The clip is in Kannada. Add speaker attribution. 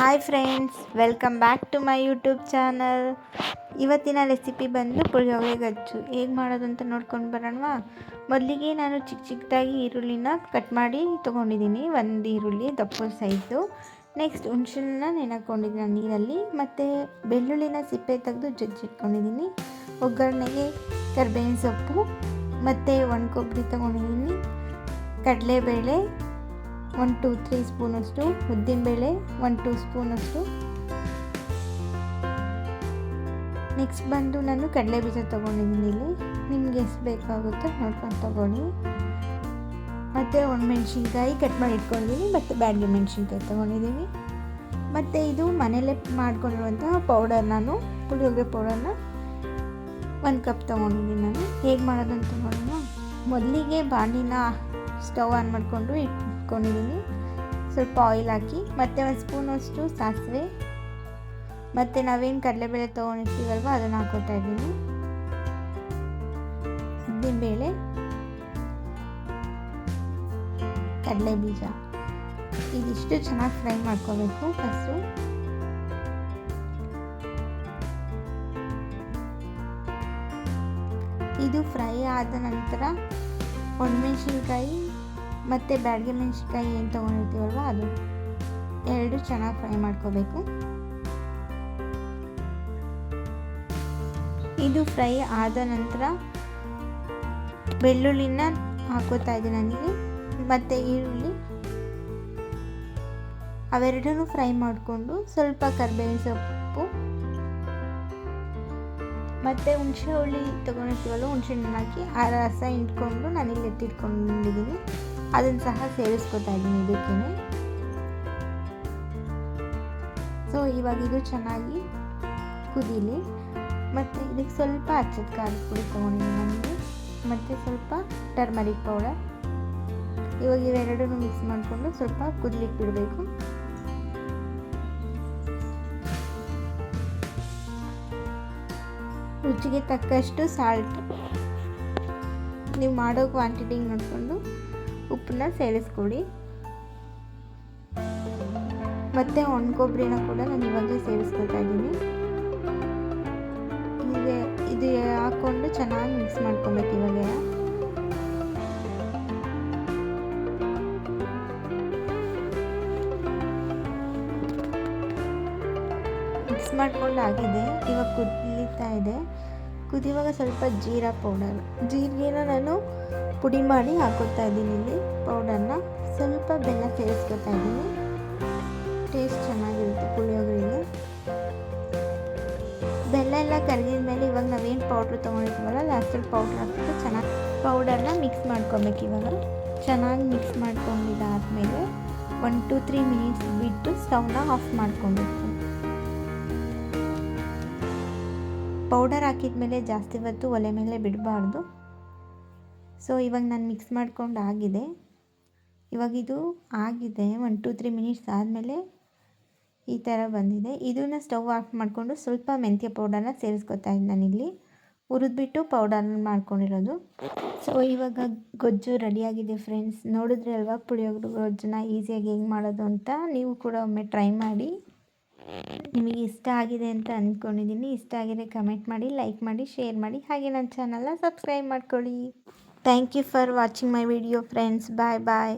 Speaker 1: Hi friends, welcome back to my YouTube channel. ಇವತ್ತಿನ ರೆಸಿಪಿ ಬಂದು ಪುಳಿಯೋಗರೆ ಗೊಜ್ಜು ಹೇಗೆ ಮಾಡೋದು ಅಂತ ನೋಡ್ಕೊಂಡು ಬರೋಣವಾ. ಮೊದಲಿಗೆ ನಾನು ಚಿಕ್ಕದಾಗಿ ಈರುಳ್ಳಿನ ಕಟ್ ಮಾಡಿ ತೊಗೊಂಡಿದ್ದೀನಿ, ಒಂದು ಈರುಳ್ಳಿ ದಪ್ಪ ಸೈಜು. ನೆಕ್ಸ್ಟ್ ಹುಣಸೆಹಣ್ಣನ್ನ ನೆನೆಕೊಂಡಿದ್ದೀನಿ ನೀರಲ್ಲಿ, ಮತ್ತು ಬೆಳ್ಳುಳ್ಳಿನ ಸಿಪ್ಪೆ ತೆಗೆದು ಜಜ್ಜಿಟ್ಕೊಂಡಿದ್ದೀನಿ. ಒಗ್ಗರಣೆಗೆ ಕರಿಬೇವಿನ ಸೊಪ್ಪು ಮತ್ತು ಒಣ ಕೊಬ್ಬರಿ ತೊಗೊಂಡಿದ್ದೀನಿ, ಕಡಲೆಬೇಳೆ 1-3 ಸ್ಪೂನಷ್ಟು, ಉದ್ದಿನಬೇಳೆ 1-2 ಸ್ಪೂನಷ್ಟು. ನೆಕ್ಸ್ಟ್ ಬಂದು ನಾನು ಕಡಲೆ ಬೀಜ ತೊಗೊಂಡಿದ್ದೀನಿ. ಇಲ್ಲಿ ನಿಮ್ಗೆ ಎಷ್ಟು ಬೇಕಾಗುತ್ತೋ ನೋಡ್ಕೊಂಡು ತೊಗೊಳ್ಳಿ. ಮತ್ತು ಒಣಮೆಣ್ಸಿನ್ಕಾಯಿ ಕಟ್ ಮಾಡಿ ಇಟ್ಕೊಂಡಿದ್ದೀನಿ, ಮತ್ತು ಬ್ಯಾಡಗಿ ಮೆಣಸಿನ್ಕಾಯಿ ತೊಗೊಂಡಿದ್ದೀನಿ. ಮತ್ತು ಇದು ಮನೇಲೇ ಮಾಡ್ಕೊಂಡಿರುವಂತಹ ಪೌಡರ್, ನಾನು ಪುಳಿಯೋಗರೆ ಪೌಡರ್ನ 1 ಕಪ್ ತೊಗೊಂಡಿದ್ದೀನಿ. ನಾನು ಹೇಗೆ ಮಾಡೋದು ಅಂತ ನೋಡೋಣ. ಮೊದಲಿಗೆ ಬಾಣಲಿನ ಸ್ಟವ್ ಆನ್ ಮಾಡಿಕೊಂಡು ಇಟ್ಕೊಂಡಿದ್ದೀನಿ. ಸ್ವಲ್ಪ ಆಯಿಲ್ ಹಾಕಿ, ಮತ್ತು 1 ಸ್ಪೂನಷ್ಟು ಸಾಸಿವೆ, ಮತ್ತು ನಾವೇನು ಕಡಲೆಬೇಳೆ ತೊಗೊಂಡಿರ್ತೀವಲ್ವ ಅದನ್ನು ಹಾಕೋತಾ ಇದ್ದೀನಿ. ಉದ್ದಿನಬೇಳೆ, ಕಡಲೆ ಬೀಜ, ಇದಿಷ್ಟು ಚೆನ್ನಾಗಿ ಫ್ರೈ ಮಾಡ್ಕೋಬೇಕು ಫಸ್ಟು. ಇದು ಫ್ರೈ ಆದ ನಂತರ ಒಣಮೆಣ್ಸಿನ್ಕಾಯಿ ಮತ್ತು ಬ್ಯಾಡಗಿ ಮೆಣಸಿನ್ಕಾಯಿ ಏನು ತೊಗೊಂಡಿರ್ತೀವಲ್ವ ಅದು ಎರಡು ಚೆನ್ನಾಗಿ ಫ್ರೈ ಮಾಡ್ಕೋಬೇಕು. ಇದು ಫ್ರೈ ಆದ ನಂತರ ಬೆಳ್ಳುಳ್ಳಿನ ಹಾಕೋತಾ ಇದ್ದೀನಿ ನನಗೆ, ಮತ್ತು ಈರುಳ್ಳಿ, ಅವೆರಡನ್ನೂ ಫ್ರೈ ಮಾಡಿಕೊಂಡು ಸ್ವಲ್ಪ ಕರಿಬೇವಿನ ಸೊಪ್ಪು ಮತ್ತು ಹುಣಸೆ ಹುಳಿ ತೊಗೊಂಡಿರ್ತೀವಲ್ಲ, ಹುಣಸೆ ಹಣ್ಣು ಹಾಕಿ ಆ ರಸ ಇಟ್ಕೊಂಡು ನಾನಿಲ್ಲಿ ಎತ್ತಿಟ್ಕೊಂಡಿದ್ದೀನಿ, ಅದನ್ನು ಸಹ ಸೇರಿಸ್ಕೊತಾ ಇದ್ದೀನಿ ಇದಕ್ಕೇ. ಸೊ ಇವಾಗ ಇದು ಚೆನ್ನಾಗಿ ಕುದೀಲಿ. ಮತ್ತು ಇದಕ್ಕೆ ಸ್ವಲ್ಪ ಅಚ್ಚದ ಖಾರದ ಪುಡಿ ತೊಗೊಂಡಿದ್ದೀನಿ ನನಗೆ, ಮತ್ತು ಸ್ವಲ್ಪ ಟರ್ಮರಿಕ್ ಪೌಡರ್. ಇವಾಗ ಇವೆರಡನ್ನೂ ಮಿಕ್ಸ್ ಮಾಡಿಕೊಂಡು ಸ್ವಲ್ಪ ಕುದಲಿಕ್ಕೆ ಬಿಡಬೇಕು. ರುಚಿಗೆ ತಕ್ಕಷ್ಟು ಸಾಲ್ಟ್, ನೀವು ಮಾಡೋ ಕ್ವಾಂಟಿಟಿಗೆ ನೋಡಿಕೊಂಡು ಉಪ್ಪನ್ನ ಸೇರಿಸ್ಕೊಡಿ. ಮತ್ತು ಒಣ ಕೊಬ್ಬರಿನ ಕೂಡ ನಾನು ಇವಾಗಲೇ ಸೇರಿಸ್ಕೊತಾ ಇದ್ದೀನಿ. ಹೀಗೆ ಇದು ಹಾಕ್ಕೊಂಡು ಚೆನ್ನಾಗಿ ಮಿಕ್ಸ್ ಮಾಡ್ಕೊಬೇಕು. ಇವಾಗ ಮಿಕ್ಸ್ ಮಾಡ್ಕೊಂಡು ಆಗಿದೆ. ಇವಾಗ ಕುದೀತಾ ಇದೆ. ಕುದಿಯುವಾಗ ಸ್ವಲ್ಪ ಜೀರಾ ಪೌಡರ್, ಜೀರಿಗೆನ ನಾನು ಪುಡಿ ಮಾಡಿ ಹಾಕೋತಾ ಇದ್ದೀನಿ ಇಲ್ಲಿ ಪೌಡರ್ನ. ಸ್ವಲ್ಪ ಬೆಲ್ಲ ಸೇರಿಸ್ಕೊತಾ ಇದ್ದೀನಿ, ಟೇಸ್ಟ್ ಚೆನ್ನಾಗಿರುತ್ತೆ ಪುಳಿಯೋಗರೆಗೆ. ಬೆಲ್ಲ ಎಲ್ಲ ಕರಗಿದ ಮೇಲೆ ಇವಾಗ ನಾವೇನು ಪೌಡ್ರ್ ತೊಗೊಂಡಿರ್ತೀವಲ್ಲ ಲಾಸ್ಟಲ್ಲಿ ಪೌಡ್ರ್ ಹಾಕ್ಬಿಟ್ಟು ಚೆನ್ನಾಗಿ ಪೌಡರ್ನ ಮಿಕ್ಸ್ ಮಾಡ್ಕೊಬೇಕು. ಇವಾಗ ಚೆನ್ನಾಗಿ ಮಿಕ್ಸ್ ಮಾಡ್ಕೊಂಡಿದ್ದಾದಮೇಲೆ 1-3 ಮಿನಿಟ್ಸ್ ಬಿಟ್ಟು ಸ್ಟವ್ನ ಆಫ್ ಮಾಡ್ಕೊಬೇಕು. ಪೌಡರ್ ಹಾಕಿದ ಮೇಲೆ ಜಾಸ್ತಿ ಹೊತ್ತು ಒಲೆ ಮೇಲೆ ಬಿಡಬಾರ್ದು. ಸೊ ಇವಾಗ ನಾನು ಮಿಕ್ಸ್ ಮಾಡ್ಕೊಂಡು ಆಗಿದೆ. ಇವಾಗ ಇದು ಆಗಿದೆ 1-3 ಮಿನಿಟ್ಸ್ ಆದಮೇಲೆ ಈ ಥರ ಬಂದಿದೆ. ಇದನ್ನು ಸ್ಟವ್ ಆಫ್ ಮಾಡಿಕೊಂಡು ಸ್ವಲ್ಪ ಮೆಂತ್ಯ ಪೌಡರ್ನ ಸೇರಿಸ್ಕೊತಾ ಇದ್ದೀನಿ ನಾನಿಲ್ಲಿ, ಹುರಿದ್ಬಿಟ್ಟು ಪೌಡರ್ನ ಮಾಡ್ಕೊಂಡಿರೋದು. ಸೊ ಇವಾಗ ಗೊಜ್ಜು ರೆಡಿಯಾಗಿದೆ ಫ್ರೆಂಡ್ಸ್. ನೋಡಿದ್ರೆ ಅಲ್ವಾ ಪುಳಿಯೋಗರೆ ಗೊಜ್ಜನ್ನ ಈಸಿಯಾಗಿ ಹೆಂಗೆ ಮಾಡೋದು ಅಂತ. ನೀವು ಕೂಡ ಒಮ್ಮೆ ಟ್ರೈ ಮಾಡಿ. ನಿಮಗೆ ಇಷ್ಟ ಆಗಿದೆ ಅಂತ ಅಂದ್ಕೊಂಡಿದ್ದೀನಿ. ಇಷ್ಟ ಆಗಿದೆ ಕಮೆಂಟ್ ಮಾಡಿ, ಲೈಕ್ ಮಾಡಿ, ಶೇರ್ ಮಾಡಿ, ಹಾಗೆ ನನ್ನ ಚಾನಲ್ನ ಸಬ್ಸ್ಕ್ರೈಬ್ ಮಾಡ್ಕೊಳ್ಳಿ. Thank you for watching my video friends. Bye bye.